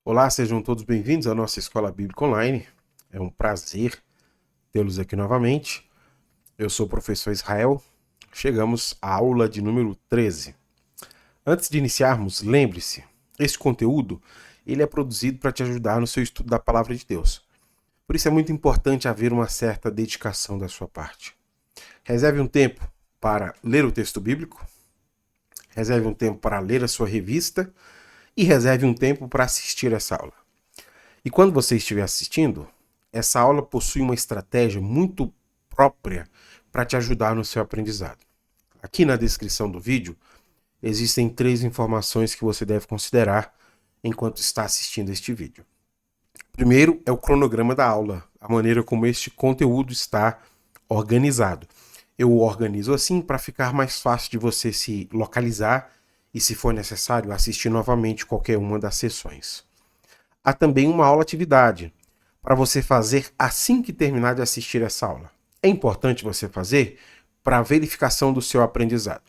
Olá, sejam todos bem-vindos à nossa Escola Bíblica Online. É um prazer tê-los aqui novamente. Eu sou o professor Israel. Chegamos à aula de número 13. Antes de iniciarmos, lembre-se, este conteúdo ele é produzido para te ajudar no seu estudo da Palavra de Deus. Por isso é muito importante haver uma certa dedicação da sua parte. Reserve um tempo para ler o texto bíblico, reserve um tempo para ler a sua revista e reserve um tempo para assistir essa aula. E quando você estiver assistindo, essa aula possui uma estratégia muito própria para te ajudar no seu aprendizado. Aqui na descrição do vídeo existem 3 informações que você deve considerar enquanto está assistindo este vídeo. Primeiro é o cronograma da aula, a maneira como este conteúdo está organizado. Eu o organizo assim para ficar mais fácil de você se localizar e, se for necessário, assistir novamente qualquer uma das sessões. Há também uma aula-atividade para você fazer assim que terminar de assistir essa aula. É importante você fazer para a verificação do seu aprendizado.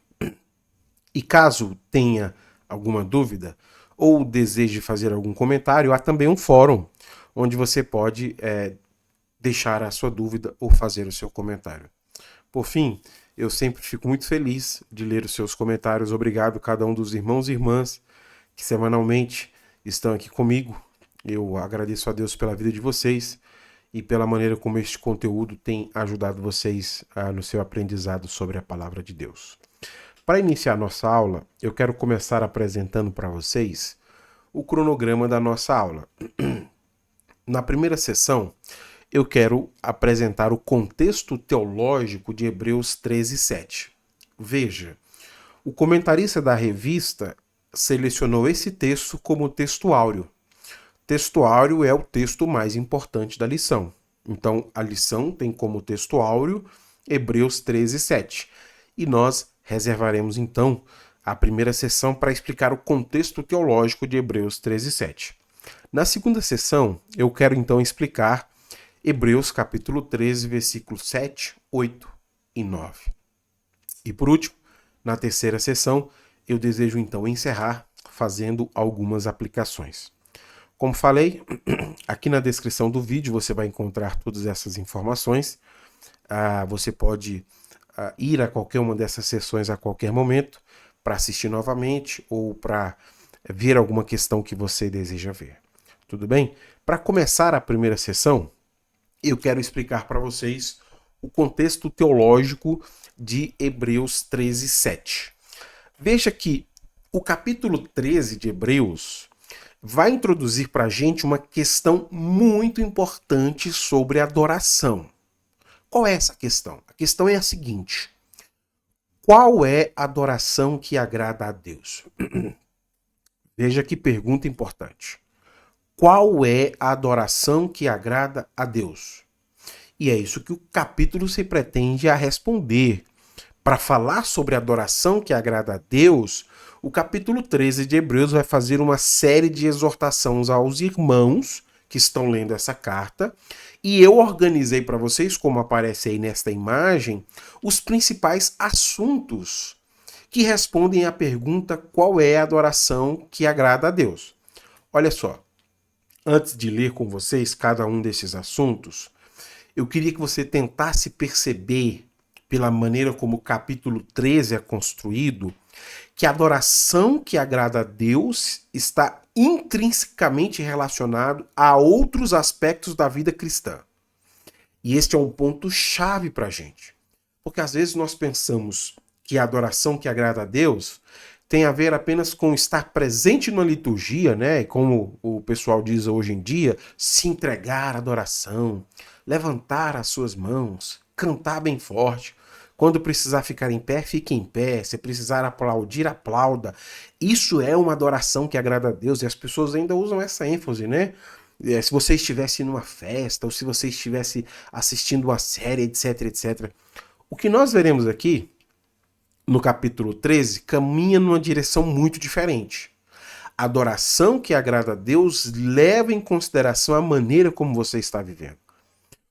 E caso tenha alguma dúvida ou deseje fazer algum comentário, há também um fórum onde você pode deixar a sua dúvida ou fazer o seu comentário. Por fim, eu sempre fico muito feliz de ler os seus comentários. Obrigado a cada um dos irmãos e irmãs que semanalmente estão aqui comigo. Eu agradeço a Deus pela vida de vocês e pela maneira como este conteúdo tem ajudado vocês no seu aprendizado sobre a Palavra de Deus. Para iniciar nossa aula, eu quero começar apresentando para vocês o cronograma da nossa aula. Na primeira sessão, eu quero apresentar o contexto teológico de Hebreus 13:7. Veja, o comentarista da revista selecionou esse texto como texto áureo. Texto áureo é o texto mais importante da lição. Então, a lição tem como texto áureo Hebreus 13:7. E nós reservaremos, então, a primeira sessão para explicar o contexto teológico de Hebreus 13:7. Na segunda sessão, eu quero, então, explicar Hebreus capítulo 13, versículos 7, 8 e 9. E por último, na terceira sessão, eu desejo então encerrar fazendo algumas aplicações. Como falei, aqui na descrição do vídeo você vai encontrar todas essas informações. Você pode ir a qualquer uma dessas sessões a qualquer momento para assistir novamente ou para ver alguma questão que você deseja ver. Tudo bem? Para começar a primeira sessão, eu quero explicar para vocês o contexto teológico de Hebreus 13:7. Veja que o capítulo 13 de Hebreus vai introduzir para a gente uma questão muito importante sobre adoração. Qual é essa questão? A questão é a seguinte: qual é a adoração que agrada a Deus? Veja que pergunta importante. Qual é a adoração que agrada a Deus? E é isso que o capítulo se pretende a responder. Para falar sobre a adoração que agrada a Deus, o capítulo 13 de Hebreus vai fazer uma série de exortações aos irmãos que estão lendo essa carta, e eu organizei para vocês, como aparece aí nesta imagem, os principais assuntos que respondem à pergunta qual é a adoração que agrada a Deus. Olha só. Antes de ler com vocês cada um desses assuntos, eu queria que você tentasse perceber, pela maneira como o capítulo 13 é construído, que a adoração que agrada a Deus está intrinsecamente relacionado a outros aspectos da vida cristã. E este é um ponto-chave para a gente. Porque às vezes nós pensamos que a adoração que agrada a Deus tem a ver apenas com estar presente na liturgia, né? Como o pessoal diz hoje em dia, se entregar à adoração, levantar as suas mãos, cantar bem forte. Quando precisar ficar em pé, fique em pé. Se precisar aplaudir, aplauda. Isso é uma adoração que agrada a Deus, e as pessoas ainda usam essa ênfase, né? Se você estivesse numa festa, ou se você estivesse assistindo uma série, etc, etc. O que nós veremos aqui no capítulo 13, caminha numa direção muito diferente. A adoração que agrada a Deus leva em consideração a maneira como você está vivendo.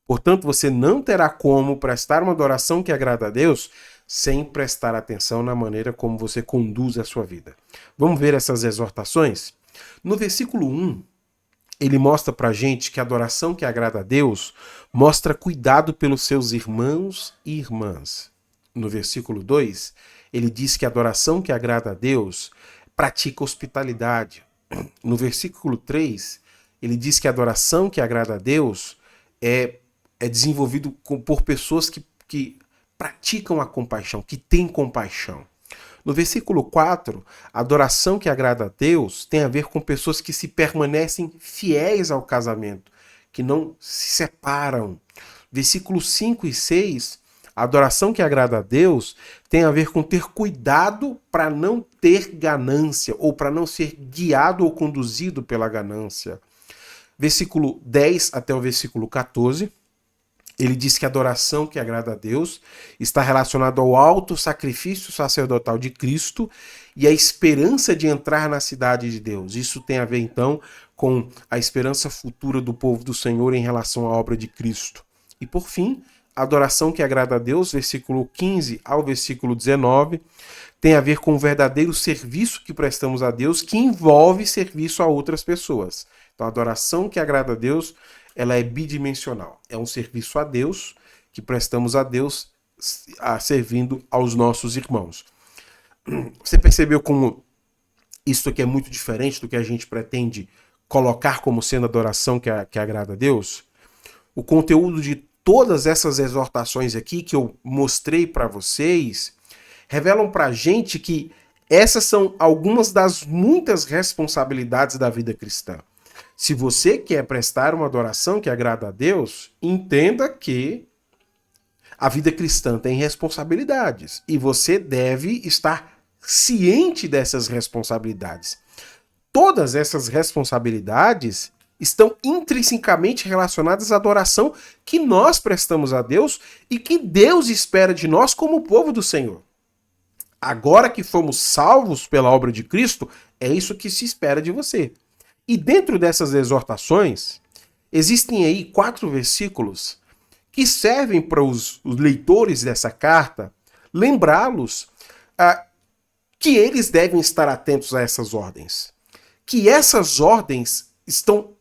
Portanto, você não terá como prestar uma adoração que agrada a Deus sem prestar atenção na maneira como você conduz a sua vida. Vamos ver essas exortações? No versículo 1, ele mostra pra gente que a adoração que agrada a Deus mostra cuidado pelos seus irmãos e irmãs. No versículo 2, ele diz que a adoração que agrada a Deus pratica hospitalidade. No versículo 3, ele diz que a adoração que agrada a Deus é desenvolvido por pessoas que praticam a compaixão, que têm compaixão. No versículo 4, a adoração que agrada a Deus tem a ver com pessoas que se permanecem fiéis ao casamento, que não se separam. Versículos 5 e 6, a adoração que agrada a Deus tem a ver com ter cuidado para não ter ganância, ou para não ser guiado ou conduzido pela ganância. Versículo 10 até o versículo 14, ele diz que a adoração que agrada a Deus está relacionada ao alto sacrifício sacerdotal de Cristo e a esperança de entrar na cidade de Deus. Isso tem a ver, então, com a esperança futura do povo do Senhor em relação à obra de Cristo. E, por fim, a adoração que agrada a Deus, versículo 15 ao versículo 19, tem a ver com o verdadeiro serviço que prestamos a Deus, que envolve serviço a outras pessoas. Então, a adoração que agrada a Deus, ela é bidimensional. É um serviço a Deus, que prestamos a Deus servindo aos nossos irmãos. Você percebeu como isso aqui é muito diferente do que a gente pretende colocar como sendo adoração que agrada a Deus? O conteúdo de todas essas exortações aqui que eu mostrei para vocês revelam para a gente que essas são algumas das muitas responsabilidades da vida cristã. Se você quer prestar uma adoração que agrada a Deus, entenda que a vida cristã tem responsabilidades e você deve estar ciente dessas responsabilidades. Todas essas responsabilidades estão intrinsecamente relacionadas à adoração que nós prestamos a Deus e que Deus espera de nós como povo do Senhor. Agora que fomos salvos pela obra de Cristo, é isso que se espera de você. E dentro dessas exortações, existem aí 4 versículos que servem para os leitores dessa carta lembrá-los que eles devem estar atentos a essas ordens. Que essas ordens estão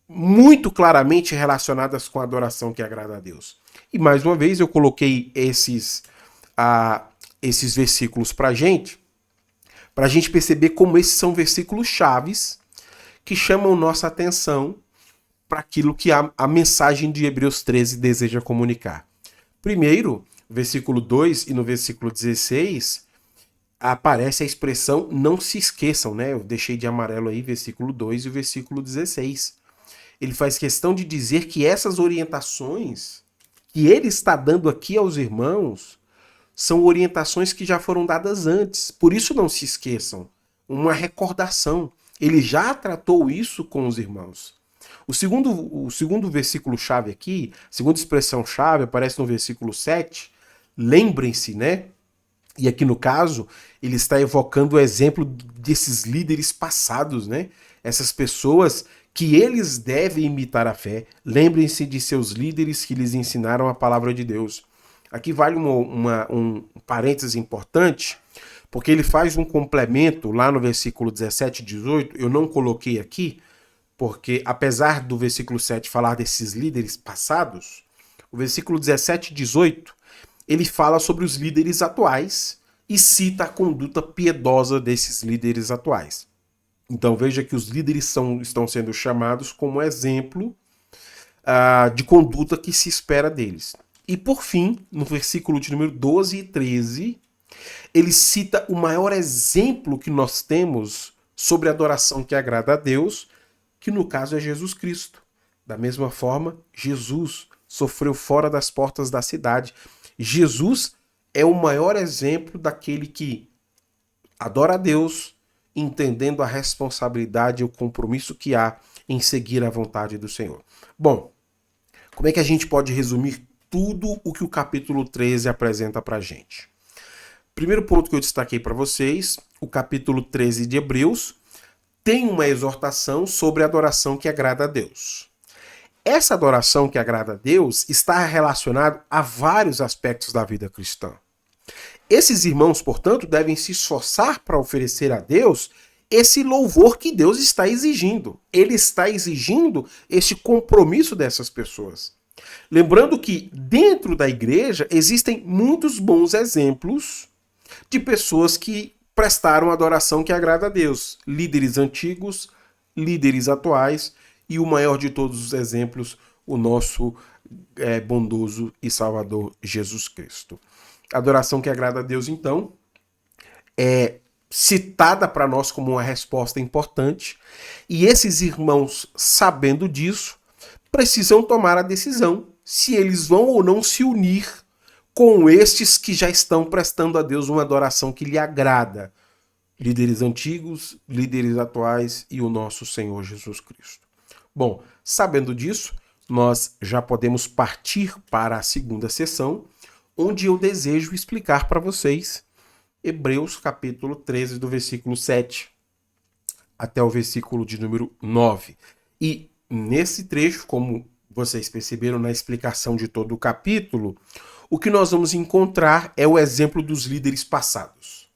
muito claramente relacionadas com a adoração que agrada a Deus. E mais uma vez eu coloquei esses versículos para a gente perceber como esses são versículos chaves que chamam nossa atenção para aquilo que a mensagem de Hebreus 13 deseja comunicar. Primeiro, versículo 2 e no versículo 16, aparece a expressão não se esqueçam, né? Eu deixei de amarelo aí versículo 2 e o versículo 16. Ele faz questão de dizer que essas orientações que ele está dando aqui aos irmãos são orientações que já foram dadas antes. Por isso não se esqueçam. Uma recordação. Ele já tratou isso com os irmãos. O segundo versículo-chave aqui, a segunda expressão-chave, aparece no versículo 7. Lembrem-se, né? E aqui no caso, ele está evocando o exemplo desses líderes passados, né? Essas pessoas que eles devem imitar a fé. Lembrem-se de seus líderes que lhes ensinaram a palavra de Deus. Aqui vale um parênteses importante, porque ele faz um complemento lá no versículo 17 e 18, eu não coloquei aqui, porque apesar do versículo 7 falar desses líderes passados, o versículo 17 e 18, ele fala sobre os líderes atuais e cita a conduta piedosa desses líderes atuais. Então veja que os líderes estão sendo chamados como exemplo de conduta que se espera deles. E por fim, no versículo de número 12 e 13, ele cita o maior exemplo que nós temos sobre a adoração que agrada a Deus, que no caso é Jesus Cristo. Da mesma forma, Jesus sofreu fora das portas da cidade. Jesus é o maior exemplo daquele que adora a Deus, entendendo a responsabilidade e o compromisso que há em seguir a vontade do Senhor. Bom, como é que a gente pode resumir tudo o que o capítulo 13 apresenta para a gente? Primeiro ponto que eu destaquei para vocês, o capítulo 13 de Hebreus tem uma exortação sobre a adoração que agrada a Deus. Essa adoração que agrada a Deus está relacionada a vários aspectos da vida cristã. Esses irmãos, portanto, devem se esforçar para oferecer a Deus esse louvor que Deus está exigindo. Ele está exigindo esse compromisso dessas pessoas. Lembrando que dentro da igreja existem muitos bons exemplos de pessoas que prestaram adoração que agrada a Deus. Líderes antigos, líderes atuais e o maior de todos os exemplos, o nosso bondoso e salvador Jesus Cristo. A adoração que agrada a Deus, então, é citada para nós como uma resposta importante, e esses irmãos, sabendo disso, precisam tomar a decisão se eles vão ou não se unir com estes que já estão prestando a Deus uma adoração que lhe agrada. Líderes antigos, líderes atuais e o nosso Senhor Jesus Cristo. Bom, sabendo disso, nós já podemos partir para a segunda sessão, onde eu desejo explicar para vocês Hebreus capítulo 13, do versículo 7 até o versículo de número 9. E nesse trecho, como vocês perceberam na explicação de todo o capítulo, o que nós vamos encontrar é o exemplo dos líderes passados.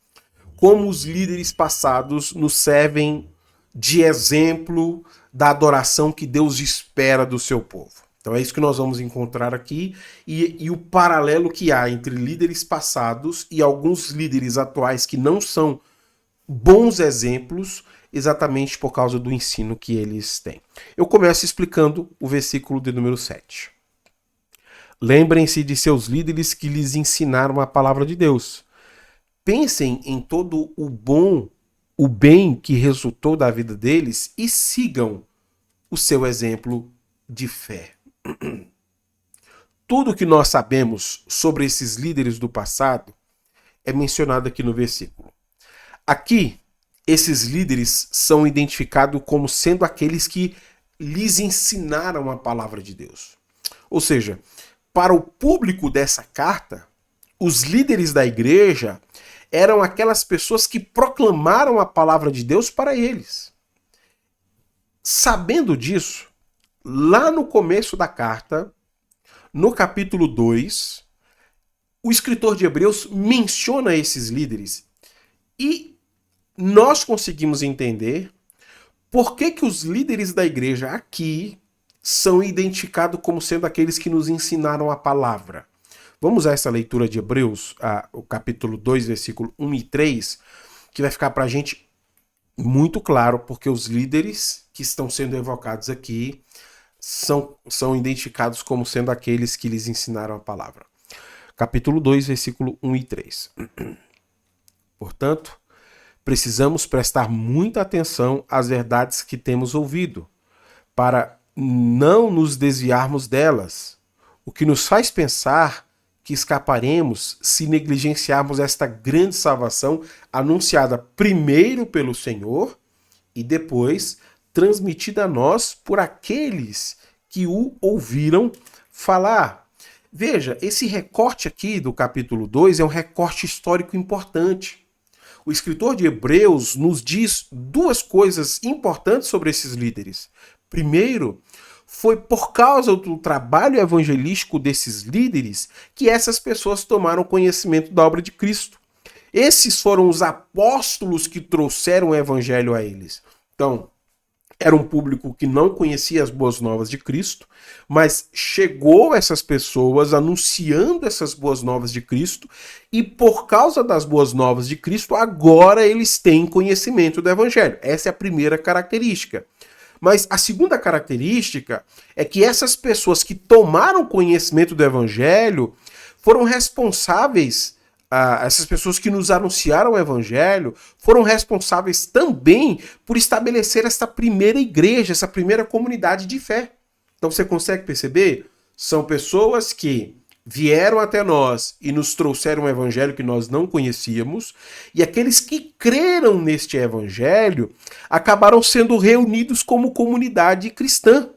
Como os líderes passados nos servem de exemplo da adoração que Deus espera do seu povo. Então é isso que nós vamos encontrar aqui e o paralelo que há entre líderes passados e alguns líderes atuais que não são bons exemplos exatamente por causa do ensino que eles têm. Eu começo explicando o versículo de número 7. Lembrem-se de seus líderes que lhes ensinaram a palavra de Deus. Pensem em todo o bem que resultou da vida deles e sigam o seu exemplo de fé. Tudo que nós sabemos sobre esses líderes do passado é mencionado aqui no versículo. Aqui, esses líderes são identificados como sendo aqueles que lhes ensinaram a palavra de Deus. Ou seja, para o público dessa carta, os líderes da igreja eram aquelas pessoas que proclamaram a palavra de Deus para eles. Sabendo disso, lá no começo da carta, no capítulo 2, o escritor de Hebreus menciona esses líderes e nós conseguimos entender por que os líderes da igreja aqui são identificados como sendo aqueles que nos ensinaram a palavra. Vamos a essa leitura de Hebreus, o capítulo 2, versículo 1 e 3, que vai ficar para a gente muito claro, porque os líderes que estão sendo evocados aqui são identificados como sendo aqueles que lhes ensinaram a palavra. Capítulo 2, versículo 1 e 3. Portanto, precisamos prestar muita atenção às verdades que temos ouvido, para não nos desviarmos delas, o que nos faz pensar que escaparemos se negligenciarmos esta grande salvação anunciada primeiro pelo Senhor e depois transmitida a nós por aqueles que o ouviram falar. Veja, esse recorte aqui do capítulo 2 é um recorte histórico importante. O escritor de Hebreus nos diz duas coisas importantes sobre esses líderes. Primeiro, foi por causa do trabalho evangelístico desses líderes que essas pessoas tomaram conhecimento da obra de Cristo. Esses foram os apóstolos que trouxeram o evangelho a eles. Então, era um público que não conhecia as boas novas de Cristo, mas chegou essas pessoas anunciando essas boas novas de Cristo, e por causa das boas novas de Cristo, agora eles têm conhecimento do evangelho. Essa é a primeira característica. Mas a segunda característica é que essas pessoas que tomaram conhecimento do evangelho foram responsáveis, essas pessoas que nos anunciaram o evangelho, foram responsáveis também por estabelecer essa primeira igreja, essa primeira comunidade de fé. Então você consegue perceber? São pessoas que vieram até nós e nos trouxeram um evangelho que nós não conhecíamos, e aqueles que creram neste evangelho acabaram sendo reunidos como comunidade cristã.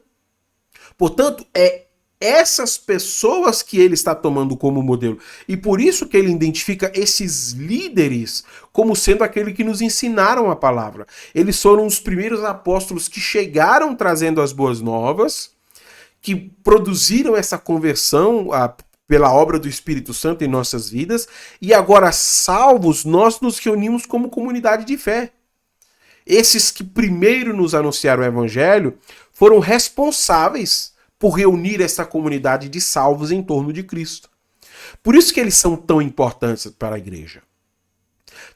Portanto, é essas pessoas que ele está tomando como modelo. E por isso que ele identifica esses líderes como sendo aquele que nos ensinaram a palavra. Eles foram os primeiros apóstolos que chegaram trazendo as boas novas, que produziram essa conversão pela obra do Espírito Santo em nossas vidas, e agora salvos, nós nos reunimos como comunidade de fé. Esses que primeiro nos anunciaram o Evangelho foram responsáveis por reunir essa comunidade de salvos em torno de Cristo. Por isso que eles são tão importantes para a igreja.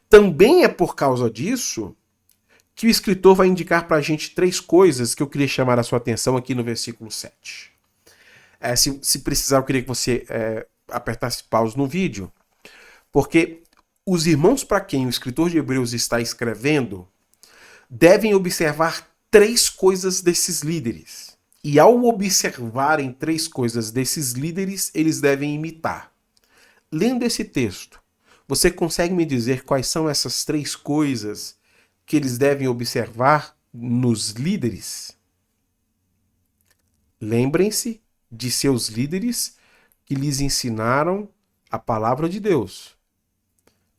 Também é por causa disso que o escritor vai indicar para a gente 3 coisas que eu queria chamar a sua atenção aqui no versículo 7. Se precisar, eu queria que você apertasse pause no vídeo, porque os irmãos para quem o escritor de Hebreus está escrevendo devem observar 3 coisas desses líderes. E ao observarem 3 coisas desses líderes, eles devem imitar. Lendo esse texto, você consegue me dizer quais são essas 3 coisas que eles devem observar nos líderes? Lembrem-se de seus líderes que lhes ensinaram a palavra de Deus.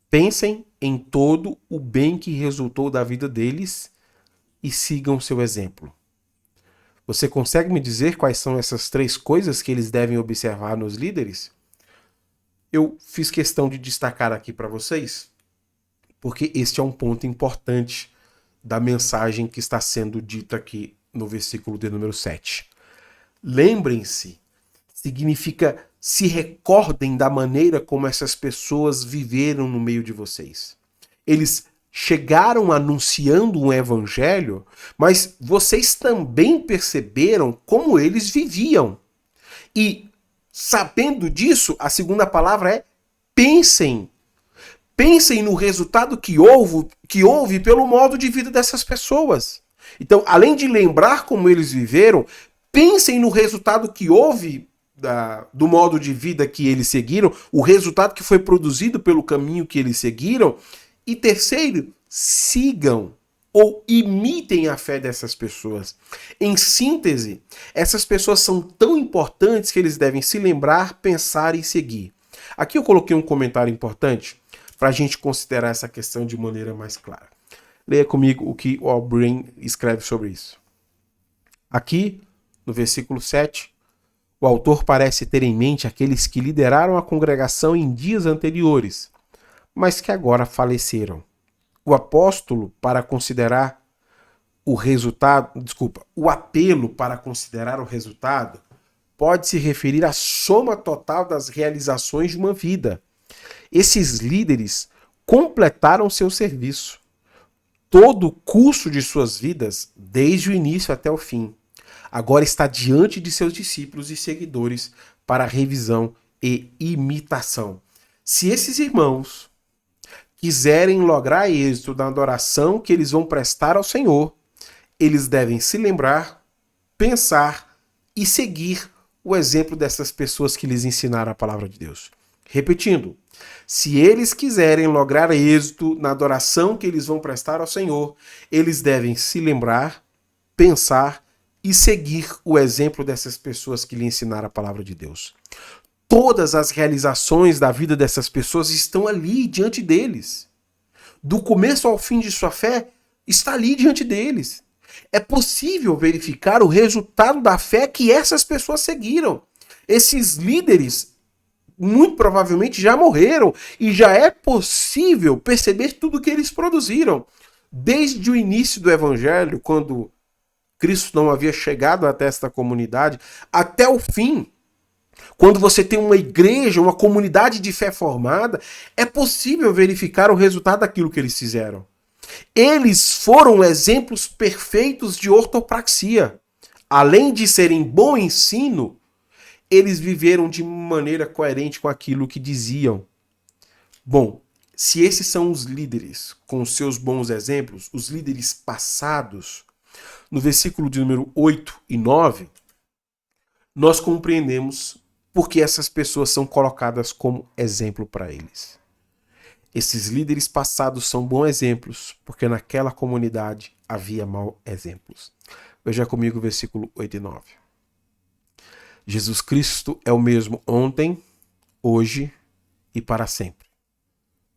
Pensem em todo o bem que resultou da vida deles e sigam seu exemplo. Você consegue me dizer quais são essas 3 coisas que eles devem observar nos líderes? Eu fiz questão de destacar aqui para vocês, porque este é um ponto importante da mensagem que está sendo dita aqui no versículo de número 7. Lembrem-se, significa se recordem da maneira como essas pessoas viveram no meio de vocês. Eles chegaram anunciando um evangelho, mas vocês também perceberam como eles viviam. E, sabendo disso, a segunda palavra é pensem. Pensem no resultado que houve pelo modo de vida dessas pessoas. Então, além de lembrar como eles viveram, pensem no resultado que houve do modo de vida que eles seguiram, o resultado que foi produzido pelo caminho que eles seguiram. E terceiro, sigam ou imitem a fé dessas pessoas. Em síntese, essas pessoas são tão importantes que eles devem se lembrar, pensar e seguir. Aqui eu coloquei um comentário importante para a gente considerar essa questão de maneira mais clara. Leia comigo o que o O'Brien escreve sobre isso. Aqui, no versículo 7, o autor parece ter em mente aqueles que lideraram a congregação em dias anteriores, mas que agora faleceram. O apóstolo para considerar o apelo para considerar o resultado pode se referir à soma total das realizações de uma vida. Esses líderes completaram seu serviço, todo o curso de suas vidas, desde o início até o fim. Agora está diante de seus discípulos e seguidores para revisão e imitação. Se esses irmãos quiserem lograr êxito na adoração que eles vão prestar ao Senhor, eles devem se lembrar, pensar e seguir o exemplo dessas pessoas que lhes ensinaram a palavra de Deus. Repetindo, se eles quiserem lograr êxito na adoração que eles vão prestar ao Senhor, eles devem se lembrar, pensar e seguir o exemplo dessas pessoas que lhe ensinaram a palavra de Deus. Todas as realizações da vida dessas pessoas estão ali diante deles. Do começo ao fim de sua fé, está ali diante deles. É possível verificar o resultado da fé que essas pessoas seguiram. Esses líderes, muito provavelmente, já morreram e já é possível perceber tudo que eles produziram. Desde o início do Evangelho, quando Cristo não havia chegado até esta comunidade, até o fim, quando você tem uma igreja, uma comunidade de fé formada, é possível verificar o resultado daquilo que eles fizeram. Eles foram exemplos perfeitos de ortopraxia. Além de serem bom ensino, eles viveram de maneira coerente com aquilo que diziam. Bom, se esses são os líderes com os seus bons exemplos, os líderes passados, no versículo de número 8 e 9, nós compreendemos por que essas pessoas são colocadas como exemplo para eles. Esses líderes passados são bons exemplos, porque naquela comunidade havia maus exemplos. Veja comigo o versículo 8 e 9. Jesus Cristo é o mesmo ontem, hoje e para sempre.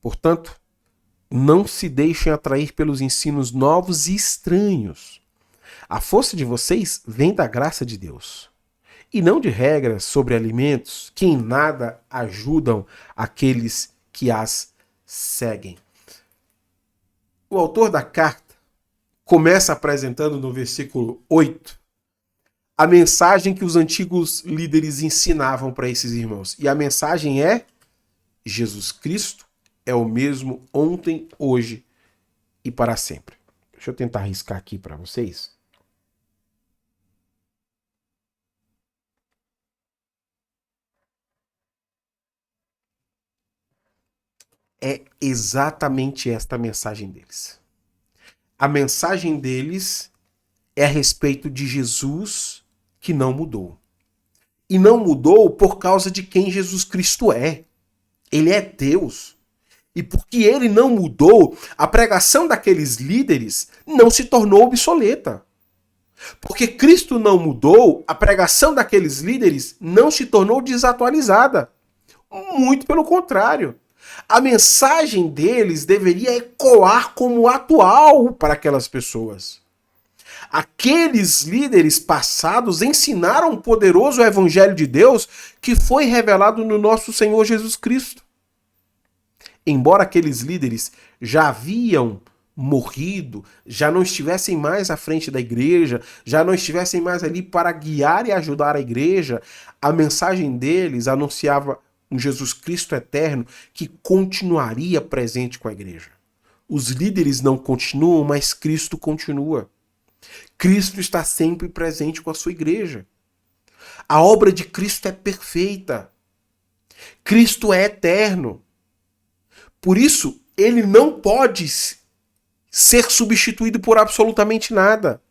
Portanto, não se deixem atrair pelos ensinos novos e estranhos. A força de vocês vem da graça de Deus. e não de regras sobre alimentos que em nada ajudam aqueles que as seguem. O autor da carta começa apresentando no versículo 8 a mensagem que os antigos líderes ensinavam para esses irmãos. E a mensagem é: Jesus Cristo é o mesmo ontem, hoje e para sempre. Deixa eu tentar riscar aqui para vocês. É exatamente esta a mensagem deles. A mensagem deles é a respeito de Jesus que não mudou. E não mudou por causa de quem Jesus Cristo é. Ele é Deus. E porque ele não mudou, a pregação daqueles líderes não se tornou obsoleta. Porque Cristo não mudou, a pregação daqueles líderes não se tornou desatualizada. Muito pelo contrário. A mensagem deles deveria ecoar como atual para aquelas pessoas. Aqueles líderes passados ensinaram o poderoso evangelho de Deus que foi revelado no nosso Senhor Jesus Cristo. Embora aqueles líderes já haviam morrido, já não estivessem mais à frente da igreja, já não estivessem mais ali para guiar e ajudar a igreja, a mensagem deles anunciava um Jesus Cristo eterno que continuaria presente com a igreja. Os líderes não continuam, mas Cristo continua. Cristo está sempre presente com a sua igreja. A obra de Cristo é perfeita. Cristo é eterno. Por isso, ele não pode ser substituído por absolutamente nada.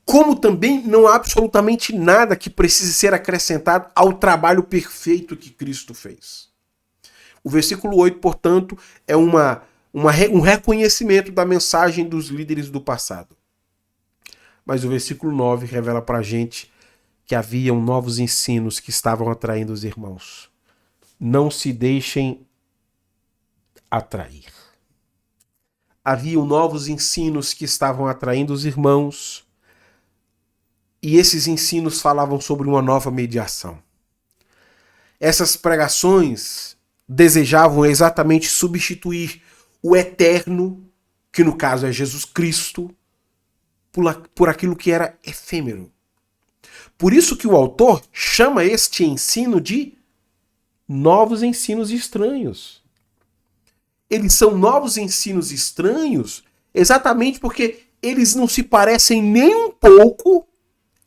Como também não há absolutamente nada que precise ser acrescentado ao trabalho perfeito que Cristo fez. O versículo 8, portanto, é um reconhecimento da mensagem dos líderes do passado. Mas o versículo 9 revela para a gente que haviam novos ensinos que estavam atraindo os irmãos. Não se deixem atrair. Haviam novos ensinos que estavam atraindo os irmãos, e esses ensinos falavam sobre uma nova mediação. Essas pregações desejavam exatamente substituir o eterno, que no caso é Jesus Cristo, por aquilo que era efêmero. Por isso que o autor chama este ensino de novos ensinos estranhos. Eles são novos ensinos estranhos exatamente porque eles não se parecem nem um pouco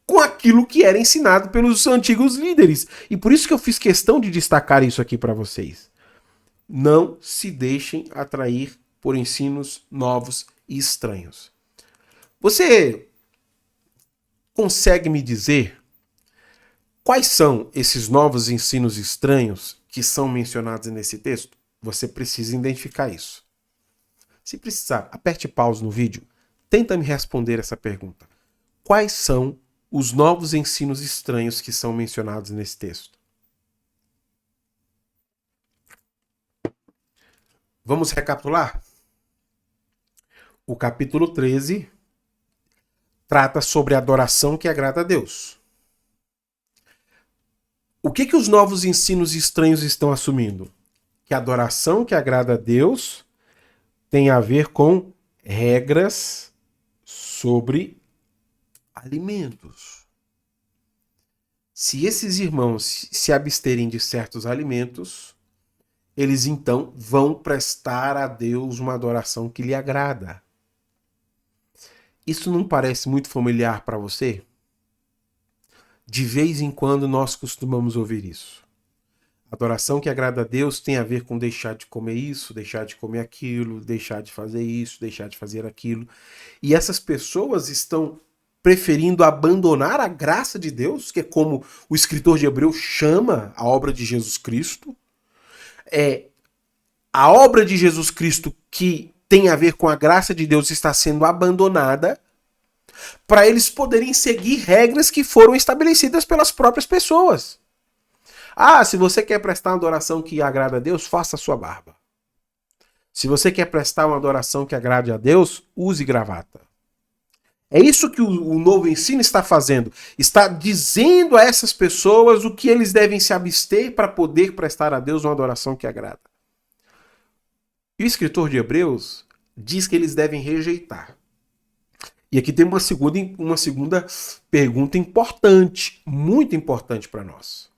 com aquilo que era ensinado pelos antigos líderes. E por isso que eu fiz questão de destacar isso aqui para vocês. Não se deixem atrair por ensinos novos e estranhos. Você consegue me dizer quais são esses novos ensinos estranhos que são mencionados nesse texto? Você precisa identificar isso. Se precisar, aperte pause no vídeo. Tenta me responder essa pergunta. Quais são os novos ensinos estranhos que são mencionados nesse texto? Vamos recapitular? O capítulo 13 trata sobre a adoração que agrada a Deus. O que os novos ensinos estranhos estão assumindo? Que a adoração que agrada a Deus tem a ver com regras sobre alimentos. Se esses irmãos se absterem de certos alimentos, eles então vão prestar a Deus uma adoração que lhe agrada. Isso não parece muito familiar para você? De vez em quando nós costumamos ouvir isso. Adoração que agrada a Deus tem a ver com deixar de comer isso, deixar de comer aquilo, deixar de fazer isso, deixar de fazer aquilo. E essas pessoas estão preferindo abandonar a graça de Deus, que é como o escritor de Hebreus chama a obra de Jesus Cristo. É a obra de Jesus Cristo que tem a ver com a graça de Deus está sendo abandonada para eles poderem seguir regras que foram estabelecidas pelas próprias pessoas. Ah, se você quer prestar uma adoração que agrada a Deus, faça a sua barba. Se você quer prestar uma adoração que agrade a Deus, use gravata. É isso que o novo ensino está fazendo. Está dizendo a essas pessoas o que eles devem se abster para poder prestar a Deus uma adoração que agrada. E o escritor de Hebreus diz que eles devem rejeitar. E aqui tem uma segunda pergunta importante, muito importante para nós.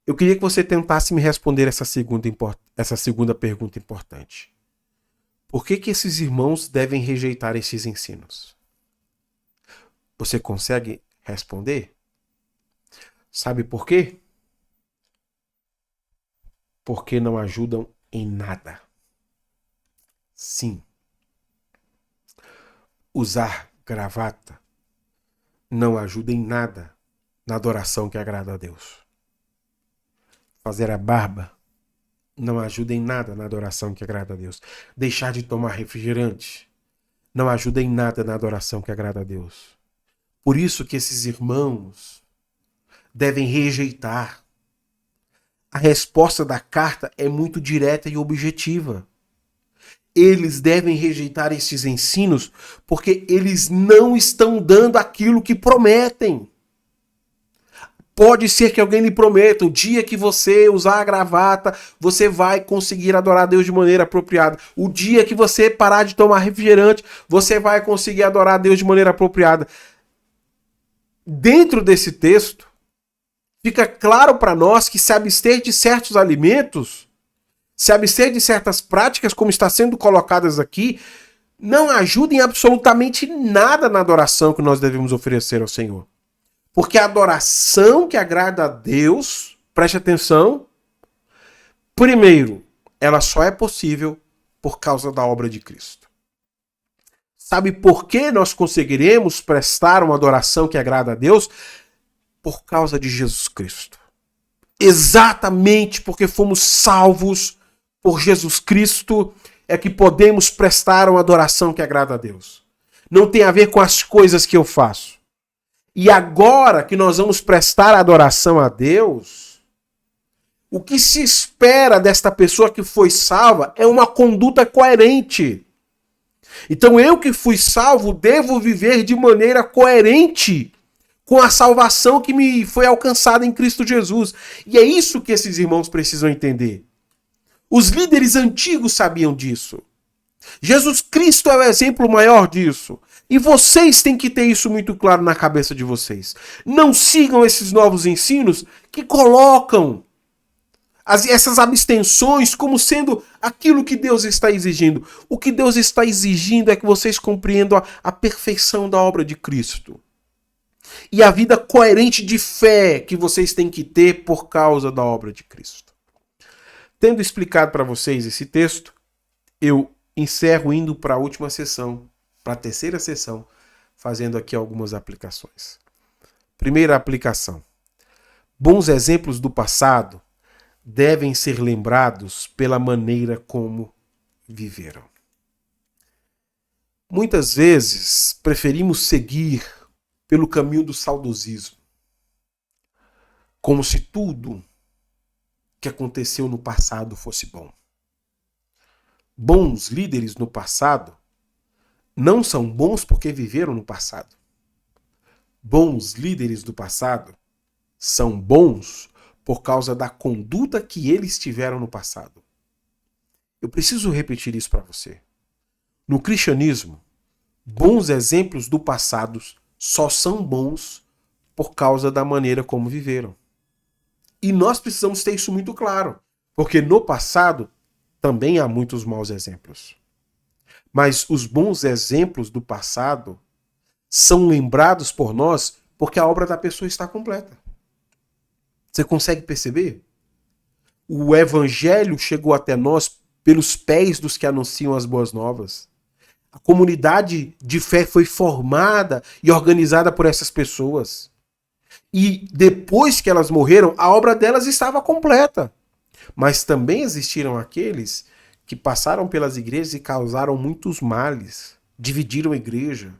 Eu queria que você tentasse me responder essa segunda pergunta importante. Por que esses irmãos devem rejeitar esses ensinos? Você consegue responder? Sabe por quê? Porque não ajudam em nada. Sim. Usar gravata não ajuda em nada na adoração que agrada a Deus. Fazer a barba não ajuda em nada na adoração que agrada a Deus. Deixar de tomar refrigerante não ajuda em nada na adoração que agrada a Deus. Por isso que esses irmãos devem rejeitar. A resposta da carta é muito direta e objetiva. Eles devem rejeitar esses ensinos porque eles não estão dando aquilo que prometem. Pode ser que alguém lhe prometa, o dia que você usar a gravata, você vai conseguir adorar a Deus de maneira apropriada. O dia que você parar de tomar refrigerante, você vai conseguir adorar a Deus de maneira apropriada. Dentro desse texto, fica claro para nós que se abster de certos alimentos, se abster de certas práticas, como está sendo colocadas aqui, não ajuda em absolutamente nada na adoração que nós devemos oferecer ao Senhor. Porque a adoração que agrada a Deus, preste atenção, primeiro, ela só é possível por causa da obra de Cristo. Sabe por que nós conseguiremos prestar uma adoração que agrada a Deus? Por causa de Jesus Cristo. Exatamente porque fomos salvos por Jesus Cristo é que podemos prestar uma adoração que agrada a Deus. Não tem a ver com as coisas que eu faço. E agora que nós vamos prestar adoração a Deus, o que se espera desta pessoa que foi salva é uma conduta coerente. Então eu que fui salvo devo viver de maneira coerente com a salvação que me foi alcançada em Cristo Jesus. E é isso que esses irmãos precisam entender. Os líderes antigos sabiam disso. Jesus Cristo é o exemplo maior disso. E vocês têm que ter isso muito claro na cabeça de vocês. Não sigam esses novos ensinos que colocam essas abstenções como sendo aquilo que Deus está exigindo. O que Deus está exigindo é que vocês compreendam a perfeição da obra de Cristo. E a vida coerente de fé que vocês têm que ter por causa da obra de Cristo. Tendo explicado para vocês esse texto, eu encerro indo para a última sessão, para a terceira sessão, fazendo aqui algumas aplicações. Primeira aplicação. Bons exemplos do passado devem ser lembrados pela maneira como viveram. Muitas vezes preferimos seguir pelo caminho do saudosismo, como se tudo que aconteceu no passado fosse bom. Bons líderes no passado não são bons porque viveram no passado. Bons líderes do passado são bons por causa da conduta que eles tiveram no passado. Eu preciso repetir isso para você. No cristianismo, bons exemplos do passado só são bons por causa da maneira como viveram. E nós precisamos ter isso muito claro, porque no passado também há muitos maus exemplos. Mas os bons exemplos do passado são lembrados por nós porque a obra da pessoa está completa. Você consegue perceber? O evangelho chegou até nós pelos pés dos que anunciam as boas novas. A comunidade de fé foi formada e organizada por essas pessoas. E depois que elas morreram, a obra delas estava completa. Mas também existiram aqueles que passaram pelas igrejas e causaram muitos males, dividiram a igreja,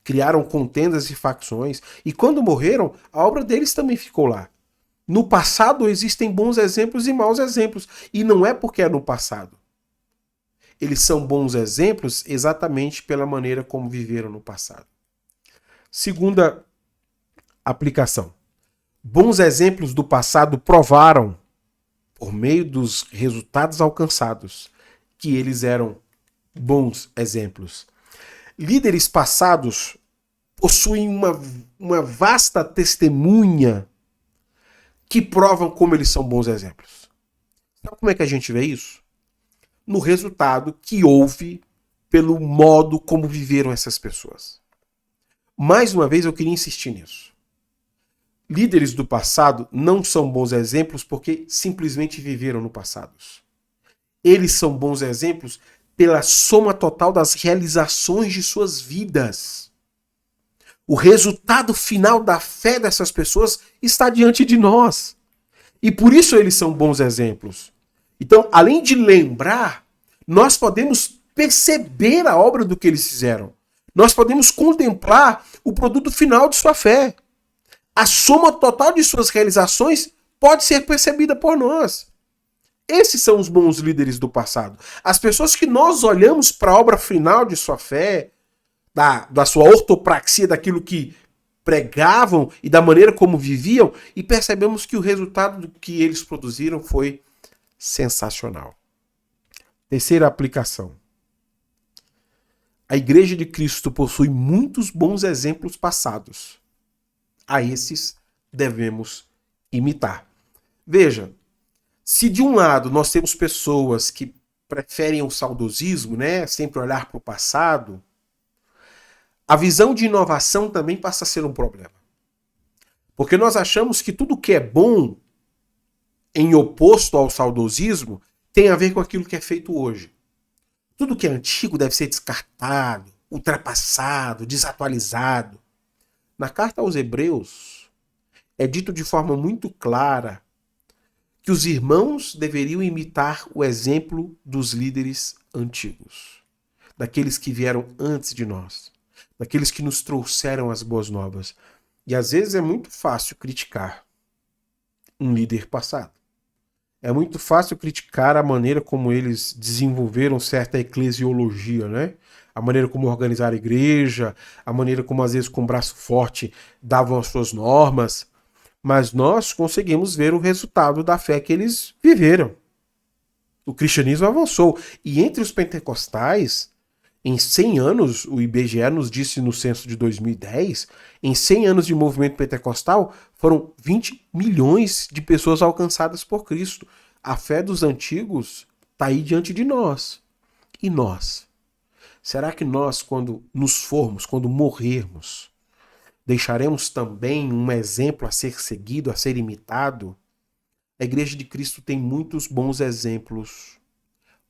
criaram contendas e facções, e quando morreram, a obra deles também ficou lá. No passado existem bons exemplos e maus exemplos, e não é porque é no passado. Eles são bons exemplos exatamente pela maneira como viveram no passado. Segunda aplicação. Bons exemplos do passado provaram, por meio dos resultados alcançados, que eles eram bons exemplos. Líderes passados possuem uma vasta testemunha que provam como eles são bons exemplos. Sabe como é que a gente vê isso? No resultado que houve pelo modo como viveram essas pessoas. Mais uma vez eu queria insistir nisso. Líderes do passado não são bons exemplos porque simplesmente viveram no passado. Eles são bons exemplos pela soma total das realizações de suas vidas. O resultado final da fé dessas pessoas está diante de nós. E por isso eles são bons exemplos. Então, além de lembrar, nós podemos perceber a obra do que eles fizeram. Nós podemos contemplar o produto final de sua fé. A soma total de suas realizações pode ser percebida por nós. Esses são os bons líderes do passado. As pessoas que nós olhamos para a obra final de sua fé, da sua ortopraxia, daquilo que pregavam e da maneira como viviam, e percebemos que o resultado do que eles produziram foi sensacional. Terceira aplicação. A Igreja de Cristo possui muitos bons exemplos passados. A esses devemos imitar. Veja, se de um lado nós temos pessoas que preferem o saudosismo, né, sempre olhar para o passado, a visão de inovação também passa a ser um problema. Porque nós achamos que tudo que é bom, em oposto ao saudosismo, tem a ver com aquilo que é feito hoje. Tudo que é antigo deve ser descartado, ultrapassado, desatualizado. Na carta aos Hebreus, é dito de forma muito clara que os irmãos deveriam imitar o exemplo dos líderes antigos, daqueles que vieram antes de nós, daqueles que nos trouxeram as boas novas. E às vezes é muito fácil criticar um líder passado. É muito fácil criticar a maneira como eles desenvolveram certa eclesiologia, né? A maneira como organizaram a igreja, a maneira como às vezes com braço forte davam as suas normas. Mas nós conseguimos ver o resultado da fé que eles viveram. O cristianismo avançou. E entre os pentecostais, em 100 anos, o IBGE nos disse no censo de 2010, em 100 anos de movimento pentecostal, foram 20 milhões de pessoas alcançadas por Cristo. A fé dos antigos está aí diante de nós. E nós? Será que nós, quando nos formos, quando morrermos, deixaremos também um exemplo a ser seguido, a ser imitado? A Igreja de Cristo tem muitos bons exemplos.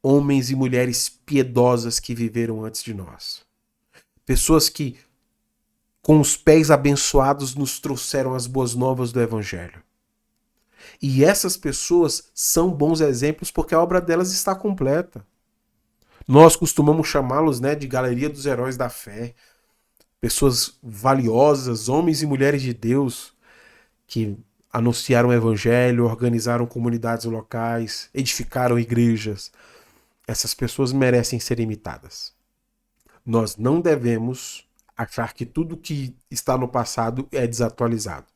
Homens e mulheres piedosas que viveram antes de nós. Pessoas que, com os pés abençoados, nos trouxeram as boas novas do Evangelho. E essas pessoas são bons exemplos porque a obra delas está completa. Nós costumamos chamá-los, né, de galeria dos heróis da fé. Pessoas valiosas, homens e mulheres de Deus, que anunciaram o Evangelho, organizaram comunidades locais, edificaram igrejas. Essas pessoas merecem ser imitadas. Nós não devemos achar que tudo que está no passado é desatualizado.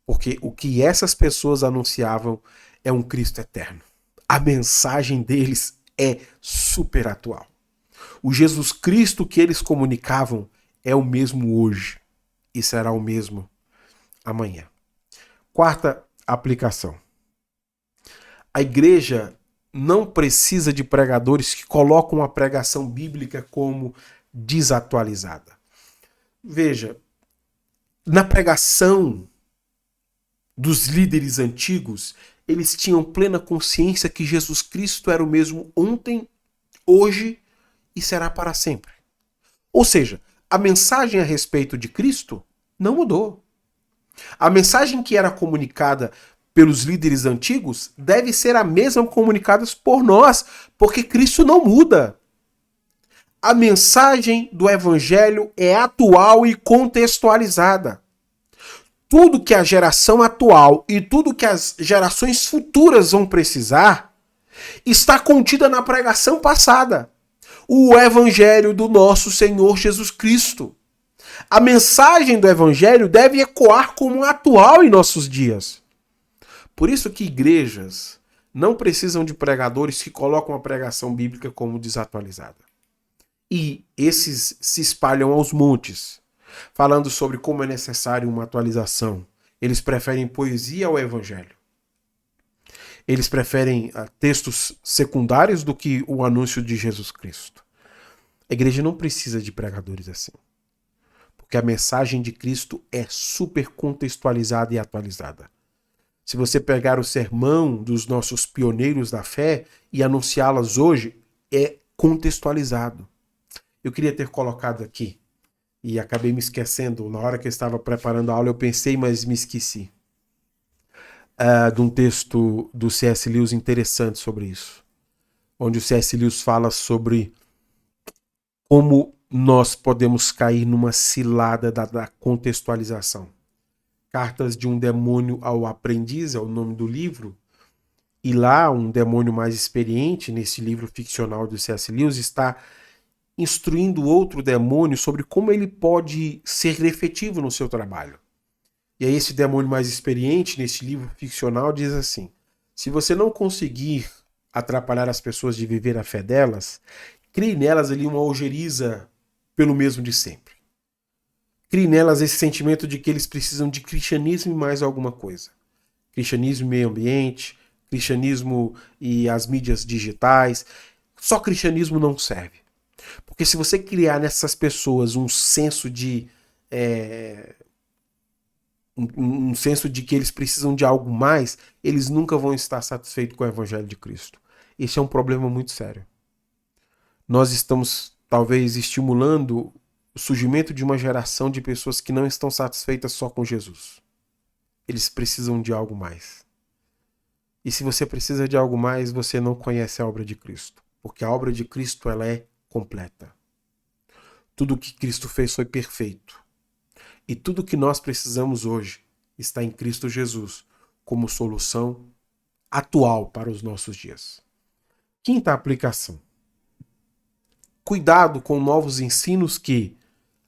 Porque o que essas pessoas anunciavam é um Cristo eterno. A mensagem deles é super atual. O Jesus Cristo que eles comunicavam é o mesmo hoje e será o mesmo amanhã. Quarta aplicação. A igreja não precisa de pregadores que colocam a pregação bíblica como desatualizada. Veja, na pregação dos líderes antigos, eles tinham plena consciência que Jesus Cristo era o mesmo ontem, hoje e será para sempre. Ou seja, a mensagem a respeito de Cristo não mudou. A mensagem que era comunicada pelos líderes antigos deve ser a mesma comunicada por nós, porque Cristo não muda. A mensagem do Evangelho é atual e contextualizada. Tudo que a geração atual e tudo que as gerações futuras vão precisar está contida na pregação passada. O Evangelho do nosso Senhor Jesus Cristo. A mensagem do evangelho deve ecoar como atual em nossos dias. Por isso que igrejas não precisam de pregadores que colocam a pregação bíblica como desatualizada. E esses se espalham aos montes, falando sobre como é necessário uma atualização. Eles preferem poesia ao evangelho. Eles preferem textos secundários do que o anúncio de Jesus Cristo. A igreja não precisa de pregadores assim. Porque a mensagem de Cristo é super contextualizada e atualizada. Se você pegar o sermão dos nossos pioneiros da fé e anunciá-las hoje, é contextualizado. Eu queria ter colocado aqui, e acabei me esquecendo. Na hora que eu estava preparando a aula, eu pensei, mas me esqueci. De um texto do C.S. Lewis interessante sobre isso. Onde o C.S. Lewis fala sobre como nós podemos cair numa cilada da contextualização. Cartas de um Demônio ao Aprendiz é o nome do livro. E lá, um demônio mais experiente, nesse livro ficcional do C.S. Lewis, está instruindo outro demônio sobre como ele pode ser efetivo no seu trabalho. E aí esse demônio mais experiente, nesse livro ficcional, diz assim: se você não conseguir atrapalhar as pessoas de viver a fé delas, crie nelas ali uma ojeriza pelo mesmo de sempre. Crie nelas esse sentimento de que eles precisam de cristianismo e mais alguma coisa. Cristianismo e meio ambiente, cristianismo e as mídias digitais. Só cristianismo não serve. Porque se você criar nessas pessoas um senso de um senso de que eles precisam de algo mais, eles nunca vão estar satisfeitos com o evangelho de Cristo. Esse é um problema muito sério. Nós estamos talvez estimulando o surgimento de uma geração de pessoas que não estão satisfeitas só com Jesus. Eles precisam de algo mais. E se você precisa de algo mais, você não conhece a obra de Cristo. Porque a obra de Cristo, ela é completa. Tudo o que Cristo fez foi perfeito. E tudo o que nós precisamos hoje está em Cristo Jesus como solução atual para os nossos dias. Quinta aplicação. Cuidado com novos ensinos que,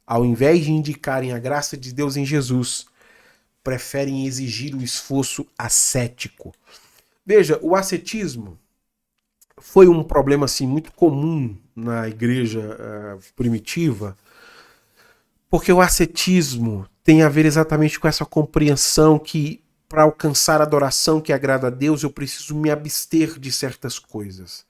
ao invés de indicarem a graça de Deus em Jesus, preferem exigir o esforço ascético. Veja, o ascetismo foi um problema assim, muito comum na igreja primitiva, porque o ascetismo tem a ver exatamente com essa compreensão que, para alcançar a adoração que agrada a Deus, eu preciso me abster de certas coisas.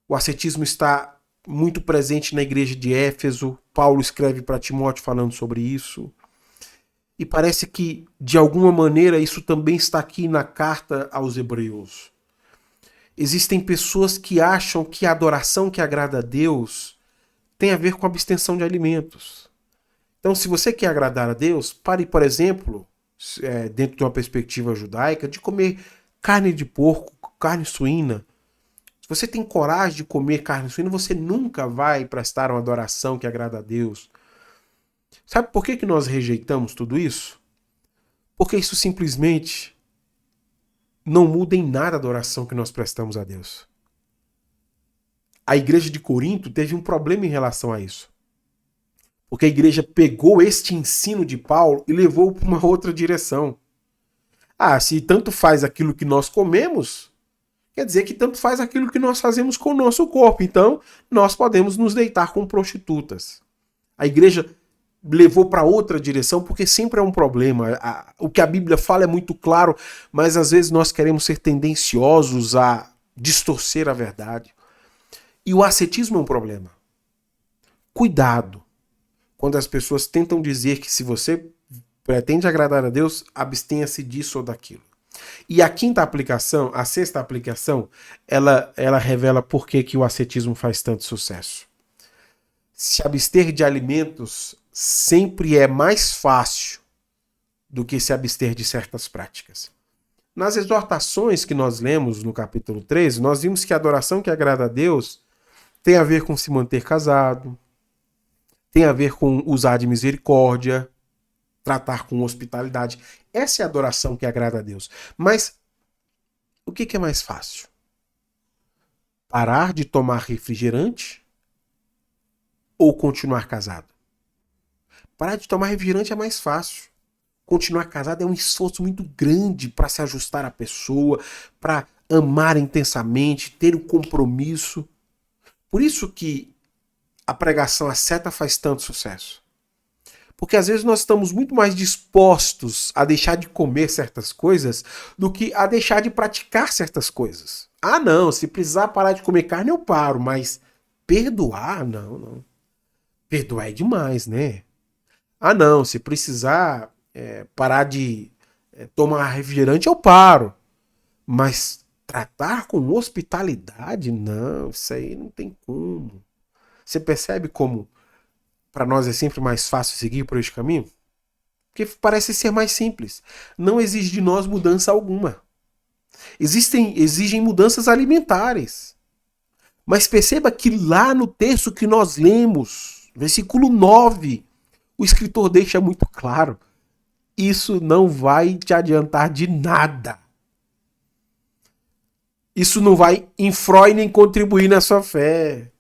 O ascetismo está muito presente na igreja de Éfeso. Paulo escreve para Timóteo falando sobre isso. E parece que, de alguma maneira, isso também está aqui na carta aos Hebreus. Existem pessoas que acham que a adoração que agrada a Deus tem a ver com a abstenção de alimentos. Então, se você quer agradar a Deus, pare, por exemplo, dentro de uma perspectiva judaica, de comer carne de porco, carne suína. Se você tem coragem de comer carne suína, você nunca vai prestar uma adoração que agrada a Deus. Sabe por que nós rejeitamos tudo isso? Porque isso simplesmente não muda em nada a adoração que nós prestamos a Deus. A igreja de Corinto teve um problema em relação a isso. Porque a igreja pegou este ensino de Paulo e levou para uma outra direção. Se tanto faz aquilo que nós comemos, quer dizer que tanto faz aquilo que nós fazemos com o nosso corpo. Então, nós podemos nos deitar com prostitutas. A igreja levou para outra direção, porque sempre é um problema. O que a Bíblia fala é muito claro, mas às vezes nós queremos ser tendenciosos a distorcer a verdade. E o ascetismo é um problema. Cuidado quando as pessoas tentam dizer que se você pretende agradar a Deus, abstenha-se disso ou daquilo. E a quinta aplicação, a sexta aplicação, ela revela por que o ascetismo faz tanto sucesso. Se abster de alimentos sempre é mais fácil do que se abster de certas práticas. Nas exortações que nós lemos no capítulo 13, nós vimos que a adoração que agrada a Deus tem a ver com se manter casado, tem a ver com usar de misericórdia, tratar com hospitalidade. Essa é a adoração que agrada a Deus. Mas o que é mais fácil? Parar de tomar refrigerante ou continuar casado? Parar de tomar refrigerante é mais fácil. Continuar casado é um esforço muito grande para se ajustar à pessoa, para amar intensamente, ter um compromisso. Por isso que a pregação asceta faz tanto sucesso. Porque às vezes nós estamos muito mais dispostos a deixar de comer certas coisas do que a deixar de praticar certas coisas. Ah, não, se precisar parar de comer carne eu paro, mas perdoar, não. Perdoar é demais, né? Ah, não, se precisar parar de tomar refrigerante eu paro. Mas tratar com hospitalidade, não, isso aí não tem como. Você percebe como para nós é sempre mais fácil seguir por este caminho? Porque parece ser mais simples. Não exige de nós mudança alguma. Exigem mudanças alimentares. Mas perceba que lá no texto que nós lemos, versículo 9, o escritor deixa muito claro: isso não vai te adiantar de nada. Isso não vai influir nem contribuir na sua fé.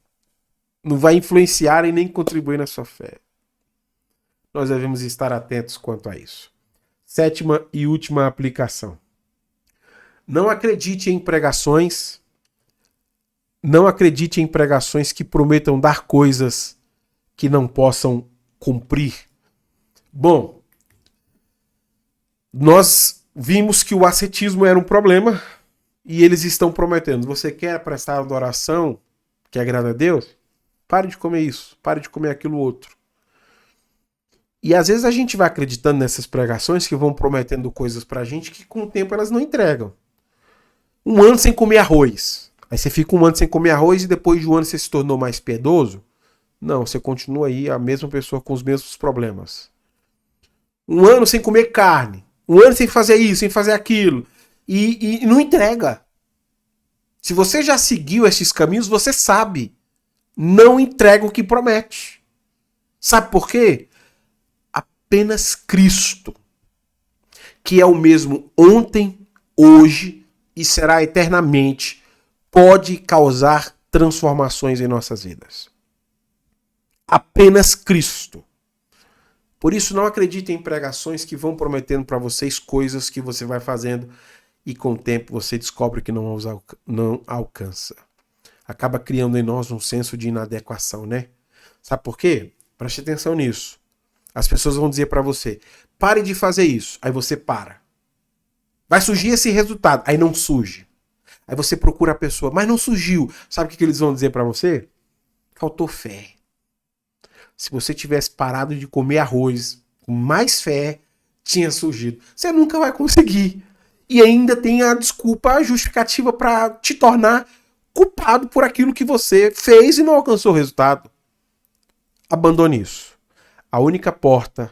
Não vai influenciar e nem contribuir na sua fé. Nós devemos estar atentos quanto a isso. 7ª e última aplicação. Não acredite em pregações. Não acredite em pregações que prometam dar coisas que não possam cumprir. Bom, nós vimos que o ascetismo era um problema e eles estão prometendo. Você quer prestar adoração que agrada a Deus? Pare de comer isso, pare de comer aquilo outro. E às vezes a gente vai acreditando nessas pregações que vão prometendo coisas pra gente que com o tempo elas não entregam. Um ano sem comer arroz. Aí você fica um ano sem comer arroz e depois de um ano você se tornou mais piedoso? Não, você continua aí a mesma pessoa com os mesmos problemas. Um ano sem comer carne. Um ano sem fazer isso, sem fazer aquilo. E não entrega. Se você já seguiu esses caminhos, você sabe. Não entrega o que promete. Sabe por quê? Apenas Cristo, que é o mesmo ontem, hoje e será eternamente, pode causar transformações em nossas vidas. Apenas Cristo. Por isso, não acredite em pregações que vão prometendo para vocês coisas que você vai fazendo e com o tempo você descobre que não alcança. Acaba criando em nós um senso de inadequação, né? Sabe por quê? Preste atenção nisso. As pessoas vão dizer para você, pare de fazer isso. Aí você para. Vai surgir esse resultado. Aí não surge. Aí você procura a pessoa, mas não surgiu. Sabe o que eles vão dizer para você? Faltou fé. Se você tivesse parado de comer arroz com mais fé, tinha surgido. Você nunca vai conseguir. E ainda tem a desculpa, a justificativa para te tornar culpado por aquilo que você fez e não alcançou o resultado. Abandone isso. A única porta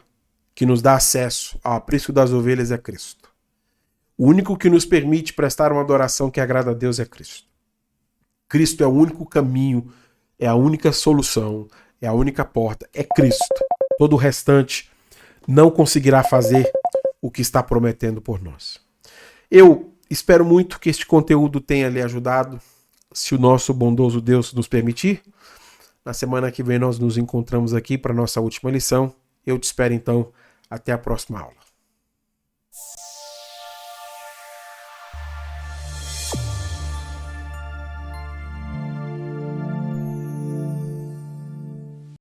que nos dá acesso ao aprisco das ovelhas é Cristo. O único que nos permite prestar uma adoração que agrada a Deus é Cristo. Cristo é o único caminho, é a única solução, é a única porta, é Cristo. Todo o restante não conseguirá fazer o que está prometendo por nós. Eu espero muito que este conteúdo tenha lhe ajudado. Se o nosso bondoso Deus nos permitir, na semana que vem nós nos encontramos aqui para a nossa última lição. Eu te espero então. Até a próxima aula.